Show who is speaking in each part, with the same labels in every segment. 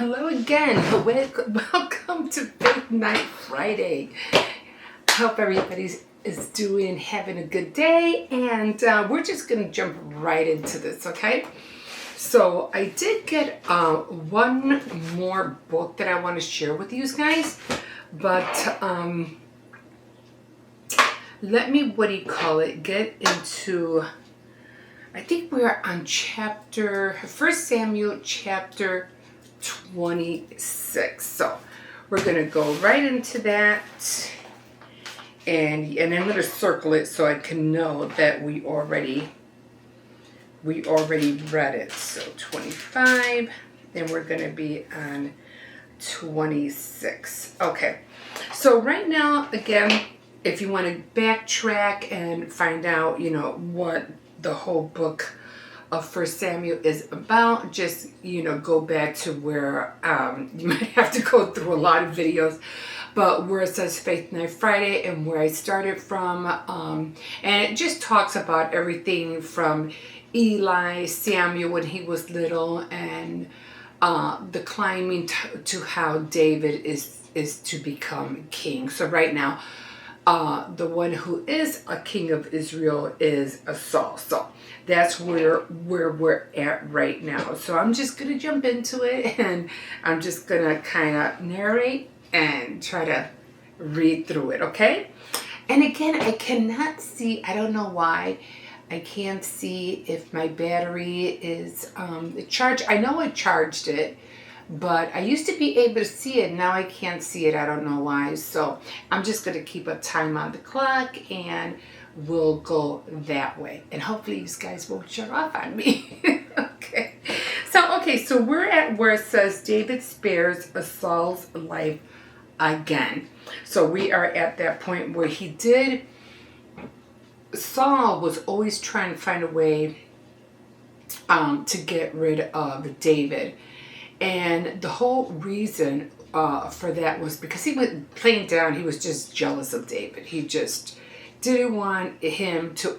Speaker 1: Hello again. Welcome to Faith Night Friday. Hope everybody is having a good day, and we're just going to jump right into this, okay? So I did get one more book that I want to share with you guys, but let me, get into, I think we're on 1 Samuel chapter 26. So we're going to go right into that, and I'm going to circle it so I can know that we already read it. So 25, and we're going to be on 26. Okay, so right now, again, if you want to backtrack and find out, what the whole book of 1 Samuel is about, just, go back to where you might have to go through a lot of videos, but where it says Faith Night Friday and where I started from, and it just talks about everything from Eli, Samuel when he was little, and the climbing to how David is to become king. So right now, the one who is a king of Israel is a Saul. So that's where we're at right now. So I'm just going to jump into it, and I'm just going to kind of narrate and try to read through it, okay? And again, I cannot see, I don't know why, I can't see if my battery is charged. I know I charged it, but I used to be able to see it. Now I can't see it. I don't know why. So I'm just going to keep a time on the clock, and we'll go that way. And hopefully you guys won't shut off on me. Okay. So we're at where it says David spares Saul's life again. So we are at that point where Saul was always trying to find a way to get rid of David. And the whole reason for that was because he was plain down, he was just jealous of David. He just didn't want him to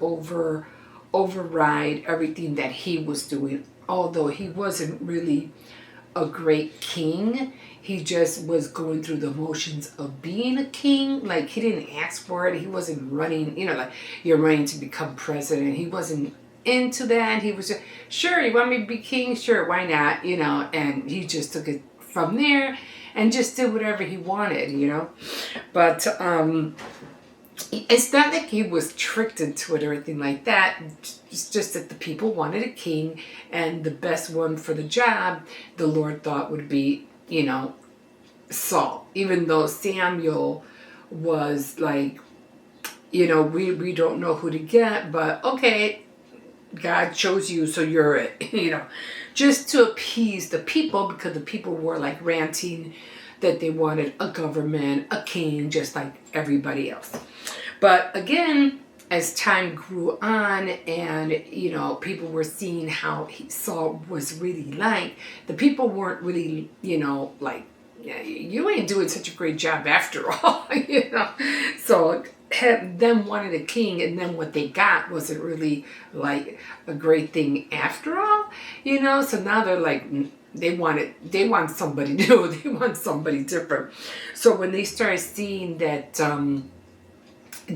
Speaker 1: override everything that he was doing. Although he wasn't really a great king, he just was going through the motions of being a king. Like, he didn't ask for it. He wasn't running, like you're running to become president. He wasn't into that. He was just, sure, you want me to be king? Sure, why not? And he just took it from there and just did whatever he wanted, But it's not like he was tricked into it or anything like that. It's just that the people wanted a king, and the best one for the job, the Lord thought would be, Saul. Even though Samuel was like, we don't know who to get, but okay, God chose you, so you're it, just to appease the people, because the people were like ranting that they wanted a government, a king, just like everybody else. But again, as time grew on, and people were seeing how Saul was really like, the people weren't really, like, yeah, you ain't doing such a great job after all, So them wanted a king, and then what they got wasn't really like a great thing after all, So now they're like, they want somebody new, they want somebody different. So when they started seeing that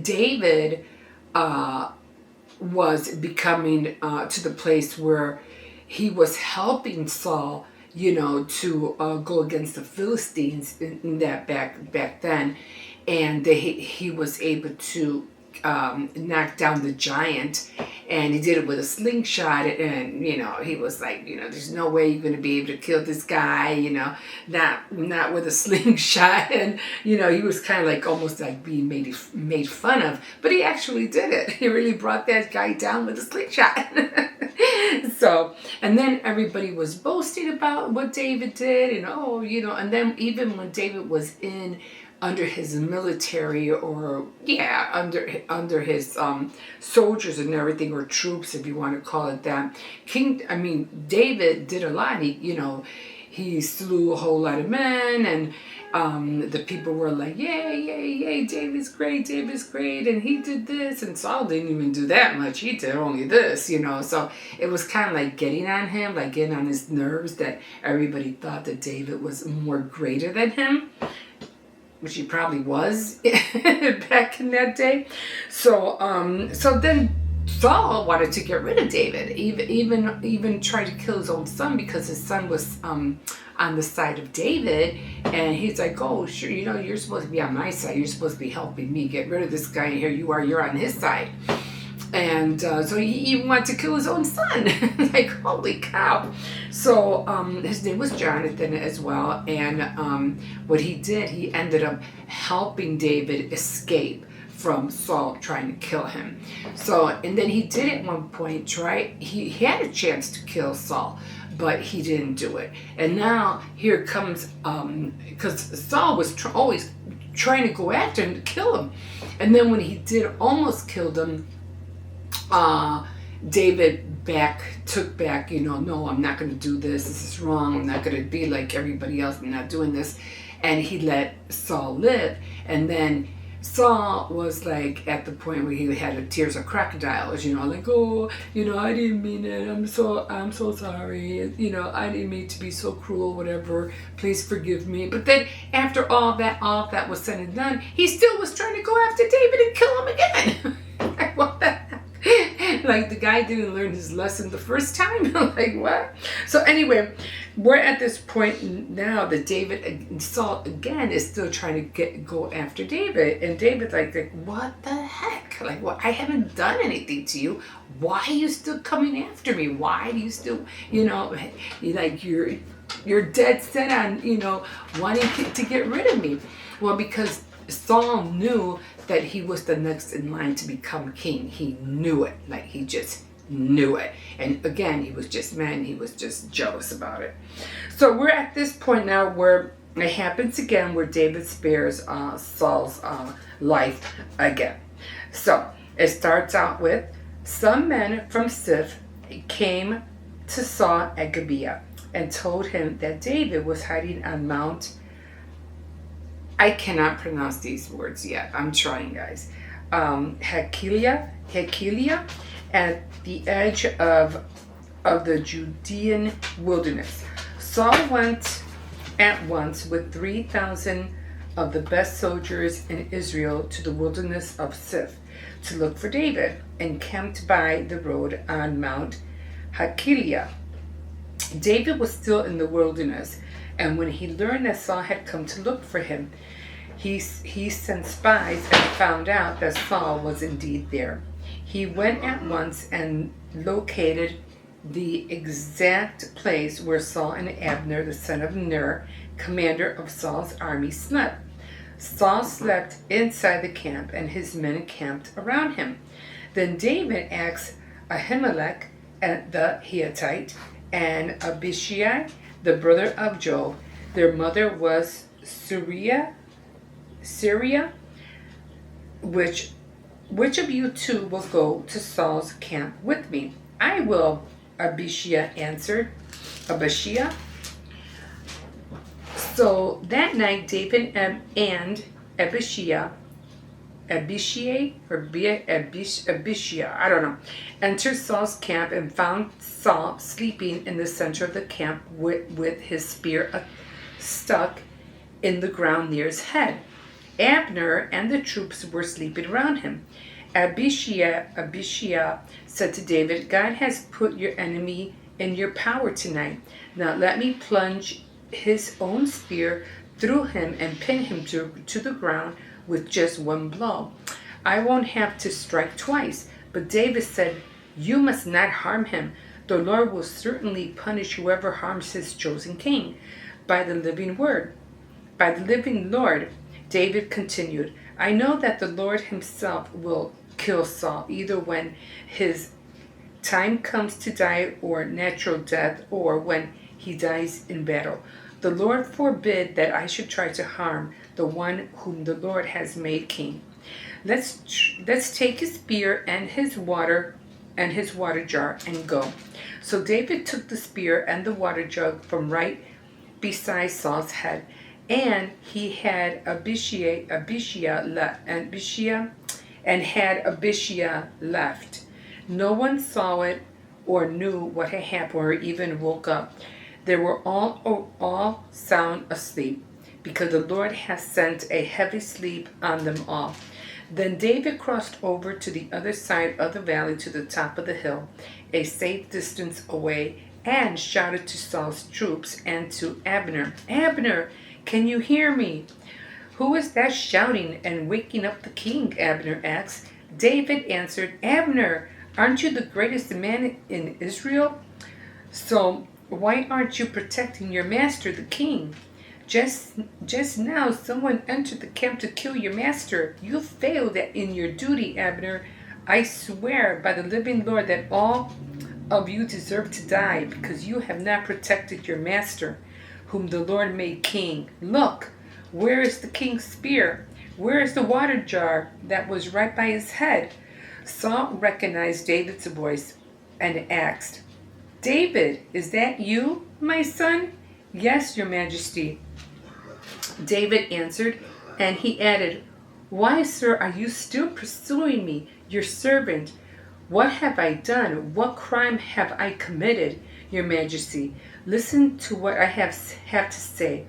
Speaker 1: David was becoming to the place where he was helping Saul, to go against the Philistines in that back then, and he was able to knock down the giant, and he did it with a slingshot, and he was like, there's no way you're going to be able to kill this guy, not with a slingshot, and he was kind of like almost like being made fun of, but he actually did it. He really brought that guy down with a slingshot. So, and then everybody was boasting about what David did, and then even when David was under his military, or under his soldiers and everything, or troops, if you want to call it that, David did a lot. He slew a whole lot of men, the people were like, yay, yay, yay, David's great, and he did this, and Saul didn't even do that much. He did only this, So it was kind of like getting on him, like getting on his nerves that everybody thought that David was more greater than him, which he probably was back in that day. So then Saul wanted to get rid of David, even tried to kill his own son because his son was on the side of David, and he's like, oh, sure, you're supposed to be on my side. You're supposed to be helping me get rid of this guy, and here you are, you're on his side. And so he even wanted to kill his own son. Like, holy cow. So his name was Jonathan as well, and what he did, he ended up helping David escape from Saul trying to kill him. So, and then he did at one point he had a chance to kill Saul, but he didn't do it. And now here comes, because Saul was always trying to go after him to kill him. And then when he did almost kill him, David took back, no, I'm not going to do this. This is wrong. I'm not going to be like everybody else. I'm not doing this. And he let Saul live. And then Saul was like at the point where he had tears of crocodiles, like, oh, I didn't mean it. I'm so sorry. I didn't mean to be so cruel, whatever. Please forgive me. But then after all that was said and done, he still was trying to go after David and kill him again. Like, what the heck? Like, the guy didn't learn his lesson the first time. Like, what? So anyway, we're at this point now that Saul again is still trying to go after David, and David's like, what the heck? Like, what? I haven't done anything to you. Why are you still coming after me? Why do you still, like you're dead set on, wanting to get rid of me? Well, because Saul knew that he was the next in line to become king. He knew it. Like, he just knew it. And again, he was just mad. He was just jealous about it. So we're at this point now where it happens again, where David spares Saul's life again. So it starts out with, some men from Ziph came to Saul at Gibeah and told him that David was hiding on Mount, I cannot pronounce these words yet. I'm trying, guys. Hakilia, at the edge of the Judean wilderness. Saul went at once with 3,000 of the best soldiers in Israel to the wilderness of Ziph to look for David, and camped by the road on Mount Hakilia. David was still in the wilderness, and when he learned that Saul had come to look for him, he sent spies and found out that Saul was indeed there. He went at once and located the exact place where Saul and Abner, the son of Ner, commander of Saul's army, slept. Saul slept inside the camp, and his men camped around him. Then David asked Ahimelech the Hittite and Abishai, the brother of Joab. Their mother was Syria. Which of you two will go to Saul's camp with me? I will, Abishai answered. Abishai. So that night, David and Abishai, I don't know, entered Saul's camp and found Saul sleeping in the center of the camp with his spear stuck in the ground near his head. Abner and the troops were sleeping around him. Abishai said to David, God has put your enemy in your power tonight. Now let me plunge his own spear through him and pin him to the ground with just one blow. I won't have to strike twice. But David said, you must not harm him. The Lord will certainly punish whoever harms his chosen king. By the living Lord, David continued, I know that the Lord himself will kill Saul, either when his time comes to die or natural death, or when he dies in battle. The Lord forbid that I should try to harm the one whom the Lord has made king. Let's take his spear and his water jar and go. So David took the spear and the water jug from right beside Saul's head And he had Abishai left. No one saw it or knew what had happened or even woke up. They were all sound asleep because the Lord has sent a heavy sleep on them all. Then David crossed over to the other side of the valley to the top of the hill, a safe distance away, and shouted to Saul's troops and to Abner, Abner, can you hear me? Who is that shouting and waking up the king? Abner asked. David answered, Abner, aren't you the greatest man in Israel? So why aren't you protecting your master, the king? Just now someone entered the camp to kill your master. You failed in your duty, Abner. I swear by the living Lord that all of you deserve to die because you have not protected your master, whom the Lord made king. Look, where is the king's spear? Where is the water jar that was right by his head? Saul recognized David's voice and asked, David, is that you, my son? Yes, your majesty, David answered, and he added, Why, sir, are you still pursuing me, your servant? What have I done? What crime have I committed, your majesty? Listen to what I have to say.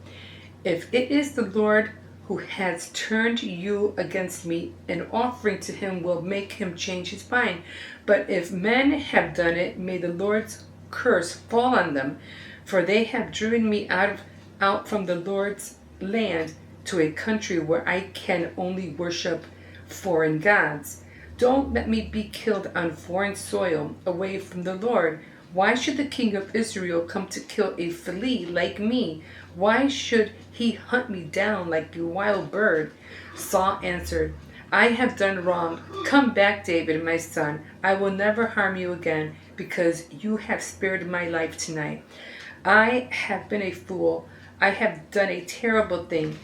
Speaker 1: If it is the Lord who has turned you against me, an offering to him will make him change his mind. But if men have done it, may the Lord's curse fall on them, for they have driven me out from the Lord's land to a country where I can only worship foreign gods. Don't let me be killed on foreign soil, away from the Lord. Why should the king of Israel come to kill a flea like me? Why should he hunt me down like a wild bird? Saul answered, I have done wrong. Come back, David, my son. I will never harm you again, because you have spared my life tonight. I have been a fool. I have done a terrible thing.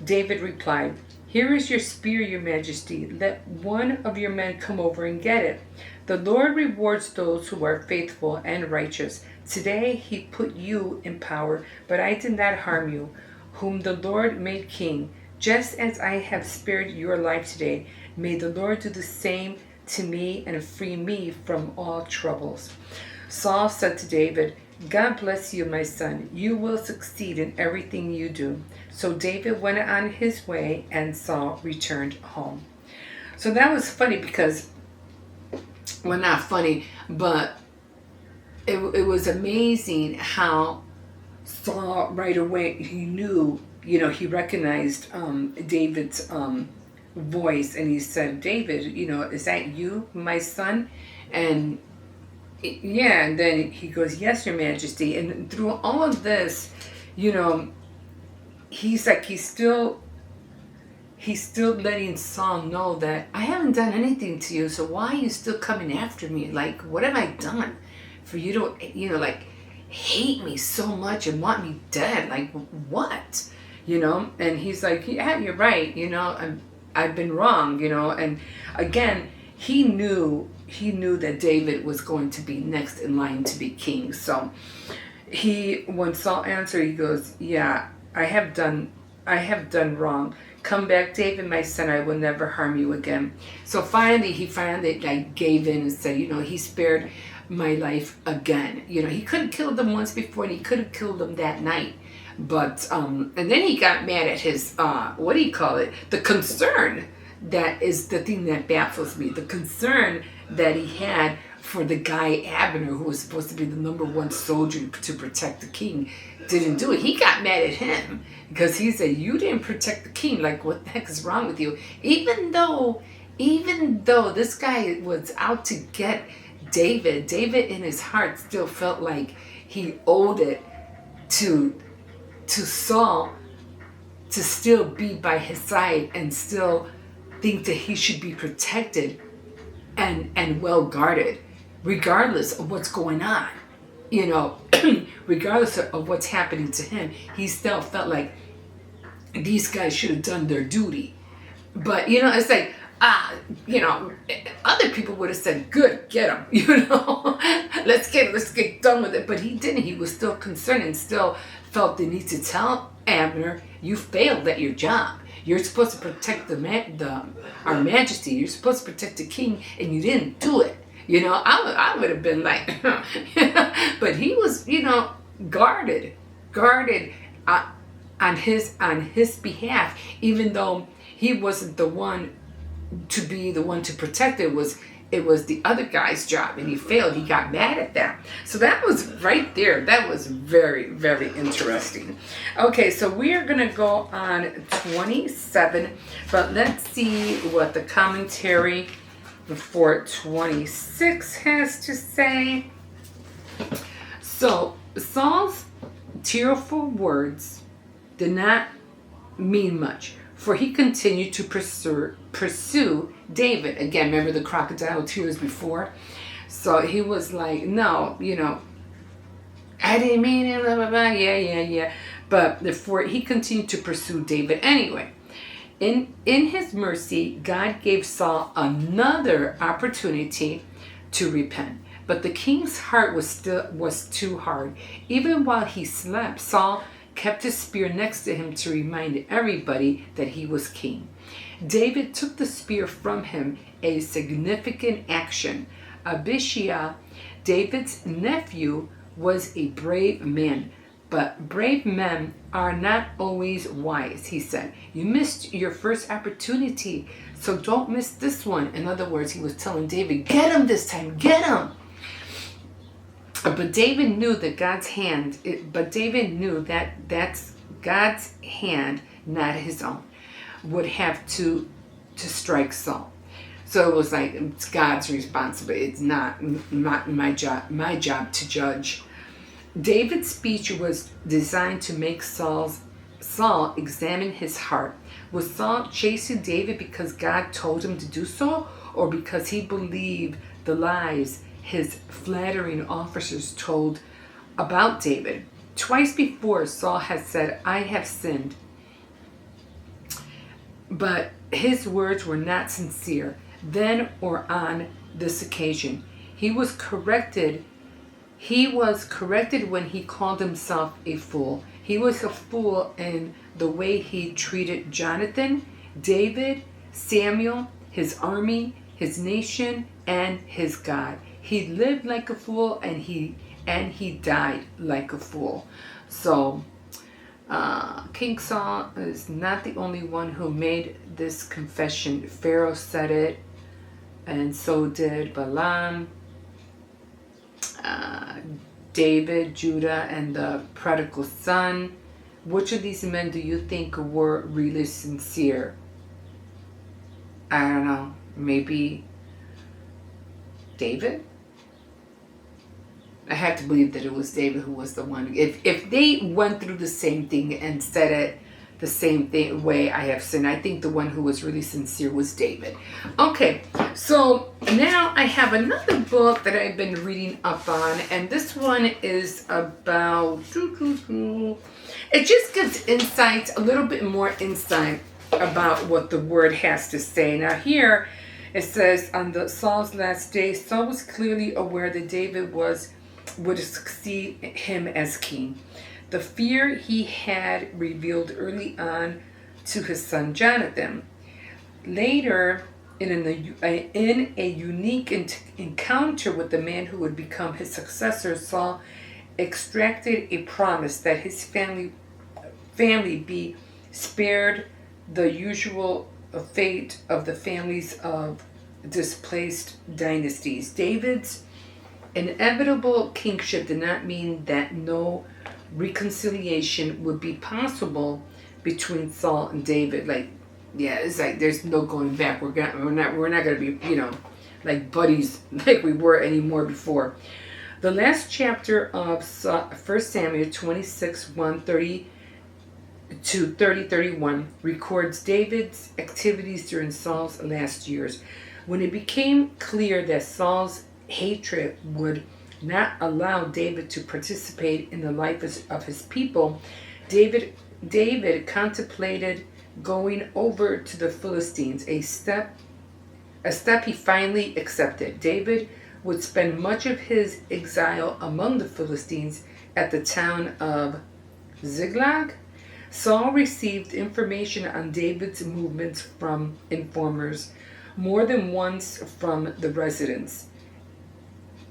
Speaker 1: David replied, Here is your spear, your majesty. Let one of your men come over and get it. The Lord rewards those who are faithful and righteous. Today he put you in power, but I did not harm you, whom the Lord made king. Just as I have spared your life today, may the Lord do the same to me and free me from all troubles. Saul said to David, God bless you, my son. You will succeed in everything you do. So David went on his way, and Saul returned home. So that was funny because, well, not funny, but it was amazing how Saul right away, he knew, he recognized David's voice, and he said, David, is that you, my son? And yeah, and then he goes, yes, your majesty. And through all of this, he's like, he's still letting Saul know that I haven't done anything to you, so why are you still coming after me? Like, what have I done for you to, like, hate me so much and want me dead? Like, what? And he's like, yeah, you're right, I've been wrong, and again, he knew that David was going to be next in line to be king. So when Saul answered, he goes, yeah, I have done wrong. Come back, David, my son, I will never harm you again. So finally, he like gave in and said, he spared my life again. He could have killed them once before, and he could have killed them that night. But, and then he got mad at his, the concern. That is the thing that baffles me. The concern that he had for the guy Abner, who was supposed to be the number one soldier to protect the king, didn't do it. He got mad at him because he said, you didn't protect the king. Like, what the heck is wrong with you? Even though this guy was out to get David in his heart still felt like he owed it to Saul to still be by his side and still think that he should be protected and well guarded, regardless of what's going on. Regardless of what's happening to him, he still felt like these guys should have done their duty. But it's like, other people would have said, good, get him, let's get done with it. But he didn't. He was still concerned and still felt the need to tell Abner, you failed at your job. You're supposed to protect our majesty. You're supposed to protect the king, and you didn't do it. I would have been like, but he was, guarded on his behalf, even though he wasn't the one to protect it. It was the other guy's job, and he failed. He got mad at them. So that was right there. That was very, very interesting. Okay, so we are going to go on 27, but let's see what the commentary for 26 has to say. So Saul's tearful words did not mean much, for he continued to pursue David. Again, remember the crocodile tears before? So he was like, no, I didn't mean it, blah, blah, blah, yeah. But he continued to pursue David anyway. In his mercy, God gave Saul another opportunity to repent. But the king's heart was too hard. Even while he slept, Saul kept his spear next to him to remind everybody that he was king. David took the spear from him, a significant action. Abishai, David's nephew, was a brave man, but brave men are not always wise, he said. You missed your first opportunity, so don't miss this one. In other words, he was telling David, get him this time, get him. But David knew that that's God's hand, not his own, would have to strike Saul. So it was like, it's God's responsibility. It's not my job to judge. David's speech was designed to make Saul examine his heart. Was Saul chasing David because God told him to do so, or because he believed the lies his flattering officers told about David? Twice before, Saul had said, I have sinned. But his words were not sincere. Then or on this occasion, he was corrected when he called himself a fool. He was a fool in the way he treated Jonathan, David, Samuel, his army, his nation, and his God. He lived like a fool, and he died like a fool. So King Saul is not the only one who made this confession. Pharaoh said it, and so did Balaam, David, Judah, and the prodigal son. Which of these men do you think were really sincere? I don't know. Maybe David? I have to believe that it was David who was the one. If they went through the same thing and said it the same way, I have sinned, I think the one who was really sincere was David. Okay, so now I have another book that I've been reading up on, and this one is about, it just gives insight, a little bit more insight about what the word has to say. Now here it says, on Saul's last day, Saul was clearly aware that David would succeed him as king. The fear he had revealed early on to his son Jonathan. Later, in a unique encounter with the man who would become his successor, Saul extracted a promise that his family be spared the usual fate of the families of displaced dynasties. David's inevitable kingship did not mean that no reconciliation would be possible between Saul and David. It's like there's no going back. We're not going to be, like buddies like we were anymore before. The last chapter of 1 Samuel 26, 1:30 to 30:31 records David's activities during Saul's last years. When it became clear that Saul's hatred would not allow David to participate in the life of his people, David contemplated going over to the Philistines, a step he finally accepted. David would spend much of his exile among the Philistines at the town of Ziklag. Saul received information on David's movements from informers, more than once from the residents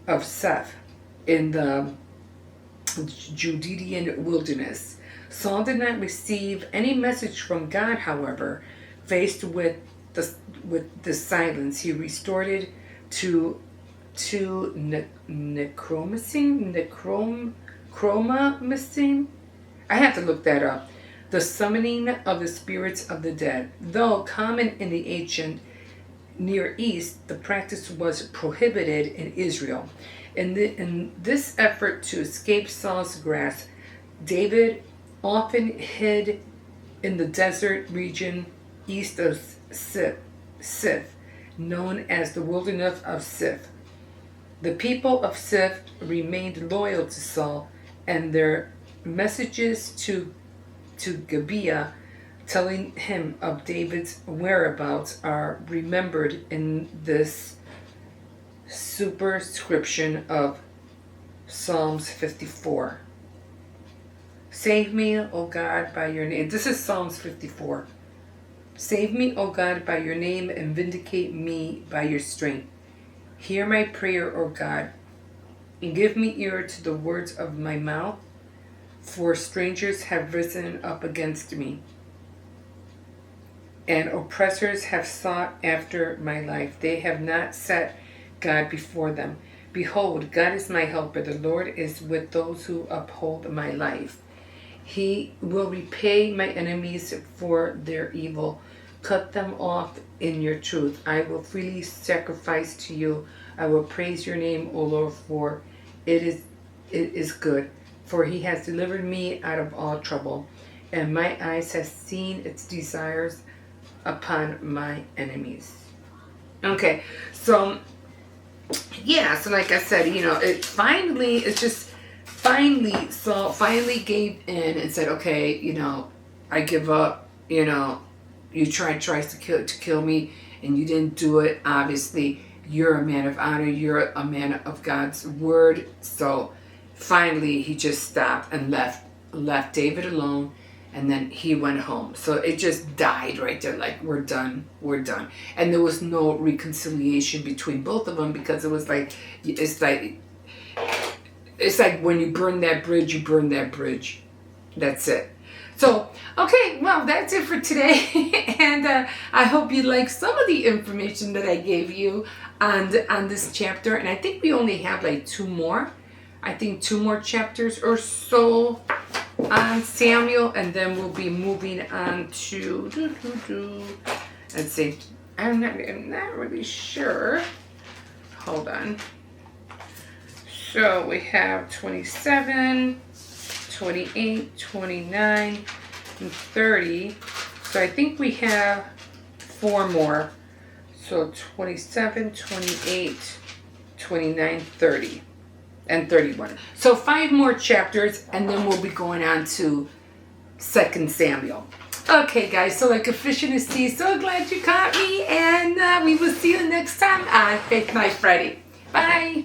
Speaker 1: of Seth in the Judean wilderness. Saul did not receive any message from God, however. Faced with the silence, he resorted to necromancy. I have to look that up. The summoning of the spirits of the dead. Though common in the ancient Near East, the practice was prohibited in Israel. In this effort to escape Saul's grasp, David often hid in the desert region east of Sif, known as the wilderness of Sif. The people of Sif remained loyal to Saul, and their messages to Gibeah telling him of David's whereabouts are remembered in this superscription of Psalms 54. Save me, O God, by your name. This is Psalms 54. Save me, O God, by your name, and vindicate me by your strength. Hear my prayer, O God, and give me ear to the words of my mouth, for strangers have risen up against me, and oppressors have sought after my life. They have not set God before them. Behold, God is my helper. The Lord is with those who uphold my life. He will repay my enemies for their evil. Cut them off in your truth. I will freely sacrifice to you. I will praise your name, O Lord, for it is good. For he has delivered me out of all trouble, and my eyes have seen its desires upon my enemies. Okay, so yeah, so like I said, Saul finally gave in and said, okay, I give up. You tries to kill me, and you didn't do it. Obviously, you're a man of honor. You're a man of God's word. So finally, he just stopped and left David alone. And then he went home. So it just died right there. Like, we're done. And there was no reconciliation between both of them, because it was like, it's like when you burn that bridge, you burn that bridge. That's it. So, okay, well, that's it for today. And I hope you like some of the information that I gave you on this chapter. And I think we only have like two more chapters or so on Samuel, and then we'll be moving on to let's see, I'm not really sure. Hold on. So we have 27, 28, 29, and 30. So I think we have 4 more. So 27, 28, 29, 30. And 31. So 5 more chapters, and then we'll be going on to 2 Samuel. Okay, guys, so like a fish in the sea, so glad you caught me, and we will see you next time on Faith Life Friday. Bye.